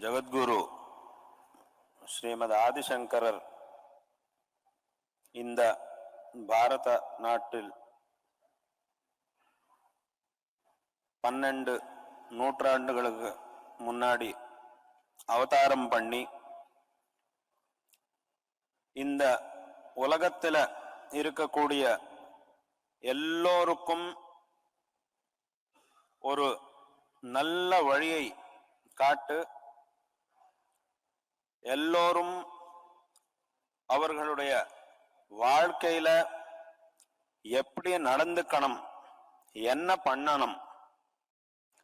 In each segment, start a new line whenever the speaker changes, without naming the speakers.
ஜகத்குரு ஸ்ரீமத் ஆதிசங்கரர் இந்த பாரத நாட்டில் 12 நூற்றாண்டுகளுக்கு முன்னாடி அவதாரம் பண்ணி இந்த உலகத்தில் இருக்கக்கூடிய எல்லோருக்கும் ஒரு நல்ல வழியை காட்டு எல்லோரும் அவர்களுடைய வாழ்க்கையில எப்படி நடந்துக்கணும், என்ன பண்ணணும்,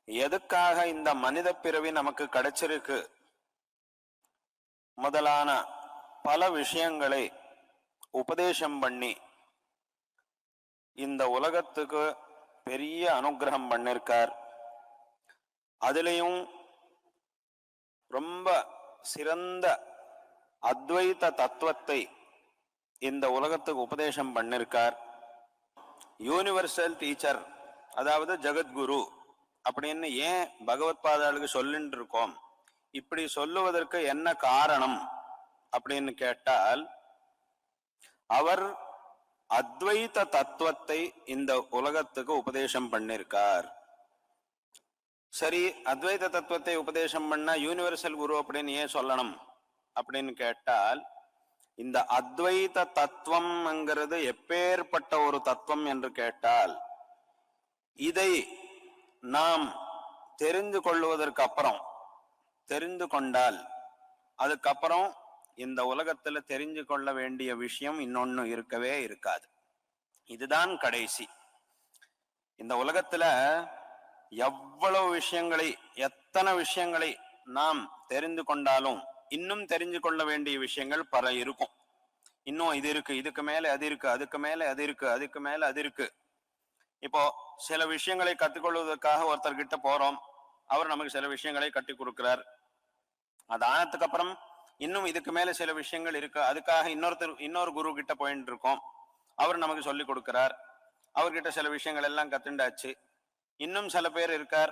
எதுக்காக இந்த மனித பிறவி நமக்கு கிடைச்சிருக்கு முதலான பல விஷயங்களை உபதேசம் பண்ணி இந்த உலகத்துக்கு பெரிய அனுகிரகம் பண்ணிருக்கார். அதுலேயும் ரொம்ப சிறந்த அத்வைத தத்துவத்தை இந்த உலகத்துக்கு உபதேசம் பண்ணிருக்கார். யூனிவர்சல் டீச்சர், அதாவது ஜகத்குரு அப்படின்னு ஏன் பகவத் பாதாளுக்கு சொல்லிட்டு இருக்கோம்? இப்படி சொல்லுவதற்கு என்ன காரணம் அப்படின்னு கேட்டால், அவர் அத்வைத தத்துவத்தை இந்த உலகத்துக்கு உபதேசம் பண்ணிருக்கார். சரி, அத்வைத தத்துவத்தை உபதேசம் பண்ண யூனிவர்சல் குரு அப்படின்னு ஏன் சொல்லணும் அப்படின்னு கேட்டால், இந்த அத்வைத தத்துவம்ங்கிறது எப்பேற்பட்ட ஒரு தத்துவம் என்று கேட்டால், இதை நாம் தெரிந்து கொள்வதற்கு அப்புறம், தெரிந்து கொண்டால் அதுக்கப்புறம் இந்த உலகத்துல தெரிஞ்சு கொள்ள வேண்டிய விஷயம் இன்னொன்னு இருக்கவே இருக்காது. இதுதான் கடைசி. இந்த உலகத்துல எவ்வளவு விஷயங்களை, எத்தனை விஷயங்களை நாம் தெரிந்து கொண்டாலும் இன்னும் தெரிஞ்சு கொள்ள வேண்டிய விஷயங்கள் பல இருக்கும். இன்னும் இது இருக்கு, இதுக்கு மேல அது இருக்கு, அதுக்கு மேல அது இருக்கு, அதுக்கு மேல அது இருக்கு. இப்போ சில விஷயங்களை கற்றுக்கொள்வதற்காக ஒருத்தர்கிட்ட போறோம், அவர் நமக்கு சில விஷயங்களை கற்றுக் கொடுக்கிறார். அது ஆனதுக்கு அப்புறம் இன்னும் இதுக்கு மேல சில விஷயங்கள் இருக்கு, அதுக்காக இன்னொரு குரு கிட்ட போயிட்டு இருக்கோம், அவர் நமக்கு சொல்லி கொடுக்கிறார். அவர்கிட்ட சில விஷயங்கள் எல்லாம் கத்துண்டாச்சு. இன்னும் சில பேர் இருக்கார்,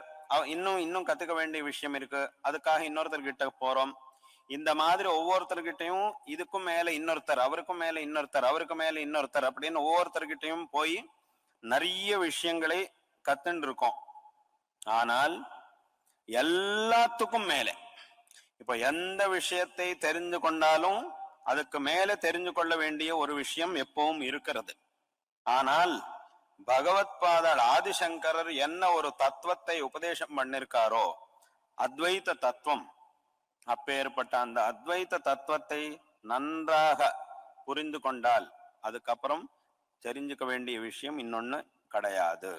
இன்னும் கத்துக்க வேண்டிய விஷயம் இருக்கு, அதுக்காக இன்னொருத்தர்கிட்ட போறோம். இந்த மாதிரி ஒவ்வொருத்தர்கிட்டையும் இதுக்கும் மேல இன்னொருத்தர், அவருக்கும் மேல இன்னொருத்தர், அவருக்கு மேல இன்னொருத்தர் அப்படின்னு ஒவ்வொருத்தர்கிட்டையும் போய் நிறைய விஷயங்களை கத்துண்டு இருக்கோம். ஆனால் எல்லாத்துக்கும் மேல, இப்ப எந்த விஷயத்தை தெரிந்து கொண்டாலும் அதுக்கு மேல தெரிந்து கொள்ள வேண்டிய ஒரு விஷயம் எப்பவும் இருக்கிறது. ஆனால் பகவத் பாதாள் ஆதிசங்கரர் என்ன ஒரு தத்துவத்தை உபதேசம் பண்ணிருக்காரோ, அத்வைத தத்துவம், அப்பேற்பட்ட அந்த அத்வைத தத்துவத்தை நன்றாக புரிந்து கொண்டால் அதுக்கப்புறம் தெரிஞ்சுக்க வேண்டிய விஷயம் இன்னொன்னு கிடையாது.